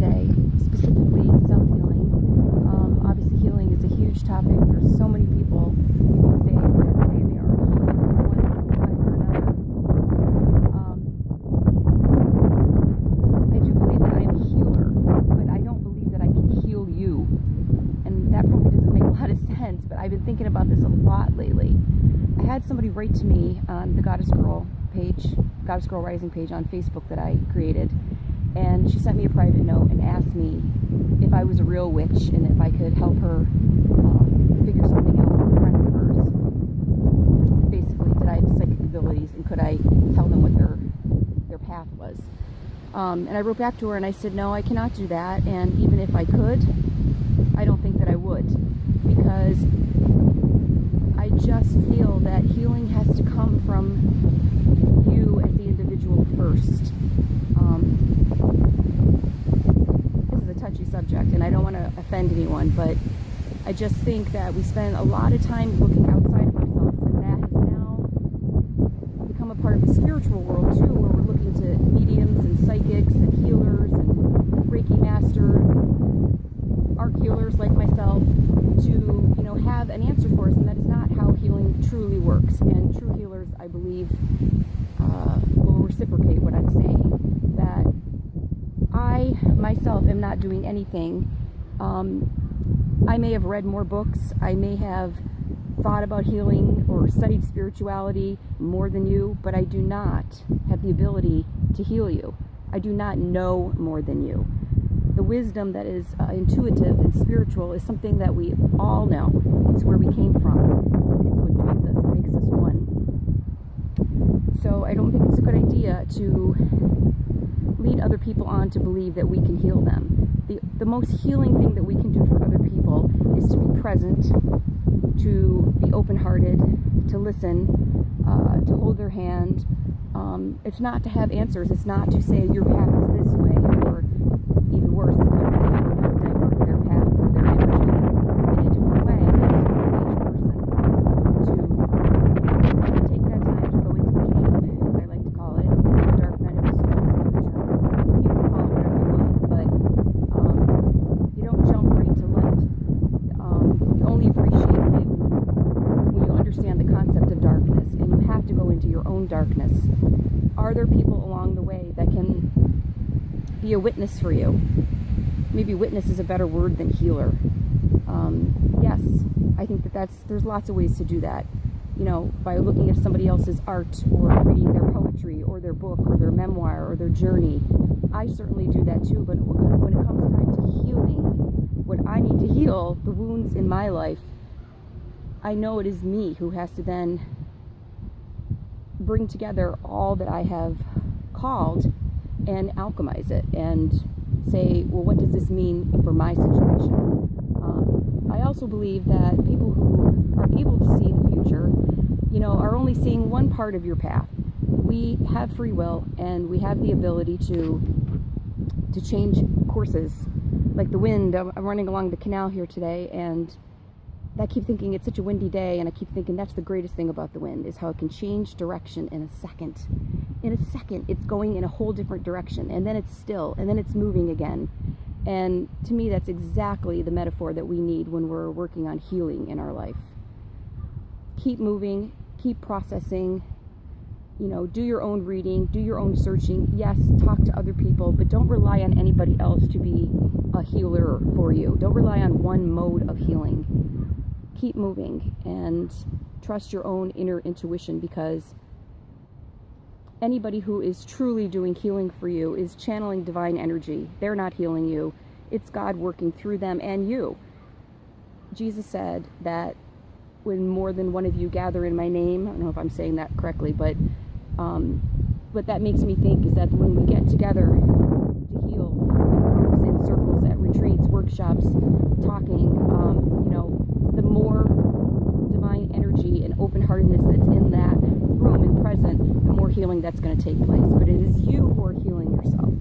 today, specifically self-healing. Obviously, healing is a huge topic. There's so many people these days that say they are healed one way or another. I do believe that I am a healer, but I don't believe that I can heal you. And that probably doesn't make a lot of sense, but I've been thinking about this a lot lately. I had somebody write to me on the Goddess Girl page, Goddess Girl Rising page on Facebook that I created, and she sent me a private note and asked me if I was a real witch and if I could help her figure something out for a friend of hers. Basically, did I have psychic abilities and could I tell them what their path was? And I wrote back to her and I said, no, I cannot do that, and even if I could, I don't think that I would, because I just feel that healing has to come from you as the individual first. This is a touchy subject and I don't want to offend anyone, but I just think that we spend a lot of time looking outside of ourselves, and that has now become a part of the spiritual world too, where we're looking to mediums and psychics and healers and Reiki masters, art healers like myself, to have an answer for us, and that is not how healing truly works. And true healers, I believe, will reciprocate what I'm saying, that I myself am not doing anything. I may have read more books, I may have thought about healing or studied spirituality more than you, but I do not have the ability to heal you. I do not know more than you. The wisdom that is intuitive and spiritual is something that we all know. It's where we came from. It's what joins us and makes us one. So I don't think it's a good idea to lead other people on to believe that we can heal them. The most healing thing that we can do for other people is to be present, to be open-hearted, to listen, to hold their hand. It's not to have answers. It's not to say your path is this way, or even worse, to divert their path or their energy in a different way. It's for each person to take that time to go into the cave, as I like to call it, the dark night of the soul is another term. You can call it whatever you like, but you don't jump right to light. You only appreciate light when you understand the concept of darkness, and you have to go into your own darkness. Are there people along the way that can be a witness for you? Maybe witness is a better word than healer. Yes, I think there's lots of ways to do that. By looking at somebody else's art, or reading their poetry, or their book, or their memoir, or their journey. I certainly do that too, but when it comes time to healing, what I need to heal, the wounds in my life, I know it is me who has to then bring together all that I have called and alchemize it and say, well, what does this mean for my situation? I also believe that people who are able to see the future, are only seeing one part of your path. We have free will, and we have the ability to change courses. Like the wind, I'm running along the canal here today, and I keep thinking it's such a windy day, and I keep thinking that's the greatest thing about the wind, is how it can change direction in a second. In a second, it's going in a whole different direction, and then it's still, and then it's moving again. And to me, that's exactly the metaphor that we need when we're working on healing in our life. Keep moving, keep processing, do your own reading, do your own searching. Yes, talk to other people, but don't rely on anybody else to be a healer for you. Don't rely on one mode of healing. Keep moving and trust your own inner intuition, because anybody who is truly doing healing for you is channeling divine energy. They're not healing you. It's God working through them and you. Jesus said that when more than one of you gather in my name, I don't know if I'm saying that correctly, but what that makes me think is that when we get together to heal in groups, in circles, at retreats, workshops, talking, the more divine energy and open-heartedness that's in that room and present, the more healing that's going to take place. But it is you who are healing yourself.